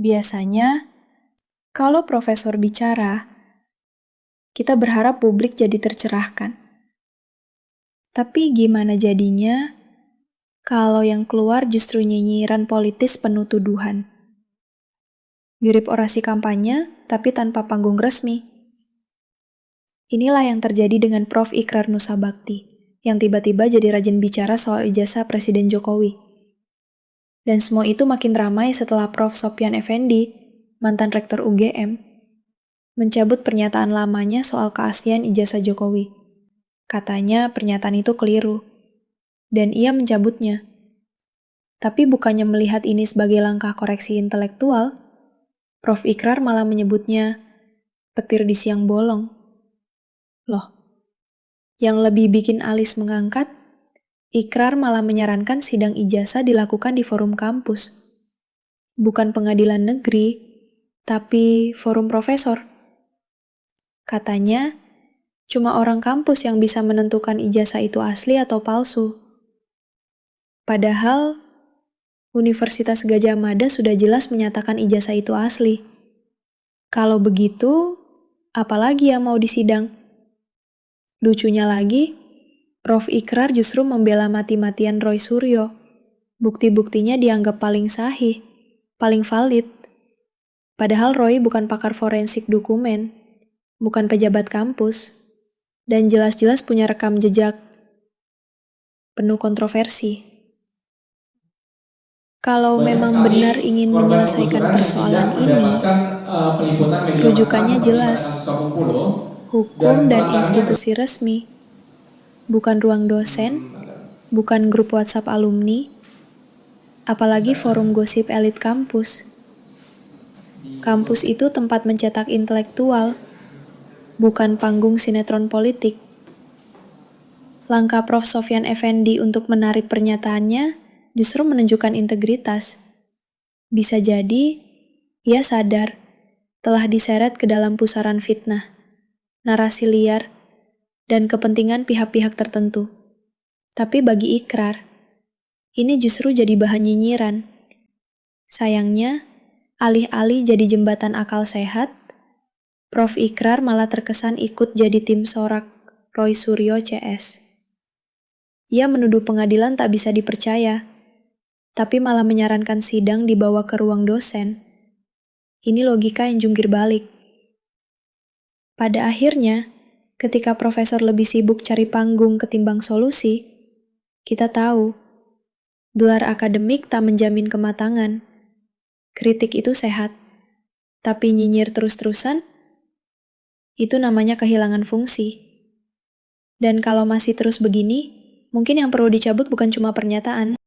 Biasanya, kalau profesor bicara, kita berharap publik jadi tercerahkan. Tapi gimana jadinya kalau yang keluar justru nyinyiran politis penuh tuduhan? Mirip orasi kampanye, tapi tanpa panggung resmi. Inilah yang terjadi dengan Prof. Ikrar Nussabakti, yang tiba-tiba jadi rajin bicara soal ijazah Presiden Jokowi. Dan semua itu makin ramai setelah Prof. Sopyan Effendi, mantan rektor UGM, mencabut pernyataan lamanya soal keaslian ijazah Jokowi. Katanya pernyataan itu keliru, dan ia mencabutnya. Tapi bukannya melihat ini sebagai langkah koreksi intelektual, Prof. Ikrar malah menyebutnya petir di siang bolong. Loh, yang lebih bikin alis mengangkat, Ikrar malah menyarankan sidang ijazah dilakukan di forum kampus. Bukan pengadilan negeri, tapi forum profesor. Katanya, cuma orang kampus yang bisa menentukan ijazah itu asli atau palsu. Padahal, Universitas Gadjah Mada sudah jelas menyatakan ijazah itu asli. Kalau begitu, apalagi yang mau disidang? Lucunya lagi, Prof. Ikrar justru membela mati-matian Roy Suryo. Bukti-buktinya dianggap paling sahih, paling valid. Padahal Roy bukan pakar forensik dokumen, bukan pejabat kampus, dan jelas-jelas punya rekam jejak penuh kontroversi. Kalau memang benar ingin menyelesaikan persoalan ini, rujukannya jelas, hukum dan institusi resmi, bukan ruang dosen, bukan grup WhatsApp alumni, apalagi forum gosip elit kampus. Kampus itu tempat mencetak intelektual, bukan panggung sinetron politik. Langkah Prof. Sopyan Effendi untuk menarik pernyataannya justru menunjukkan integritas. Bisa jadi, ia sadar telah diseret ke dalam pusaran fitnah, narasi liar, dan kepentingan pihak-pihak tertentu. Tapi bagi Ikrar, ini justru jadi bahan nyinyiran. Sayangnya, alih-alih jadi jembatan akal sehat, Prof. Ikrar malah terkesan ikut jadi tim sorak Roy Suryo CS. Ia menuduh pengadilan tak bisa dipercaya, tapi malah menyarankan sidang dibawa ke ruang dosen. Ini logika yang jungkir balik. Pada akhirnya, ketika profesor lebih sibuk cari panggung ketimbang solusi, kita tahu, gelar akademik tak menjamin kematangan. Kritik itu sehat, tapi nyinyir terus-terusan, itu namanya kehilangan fungsi. Dan kalau masih terus begini, mungkin yang perlu dicabut bukan cuma pernyataan,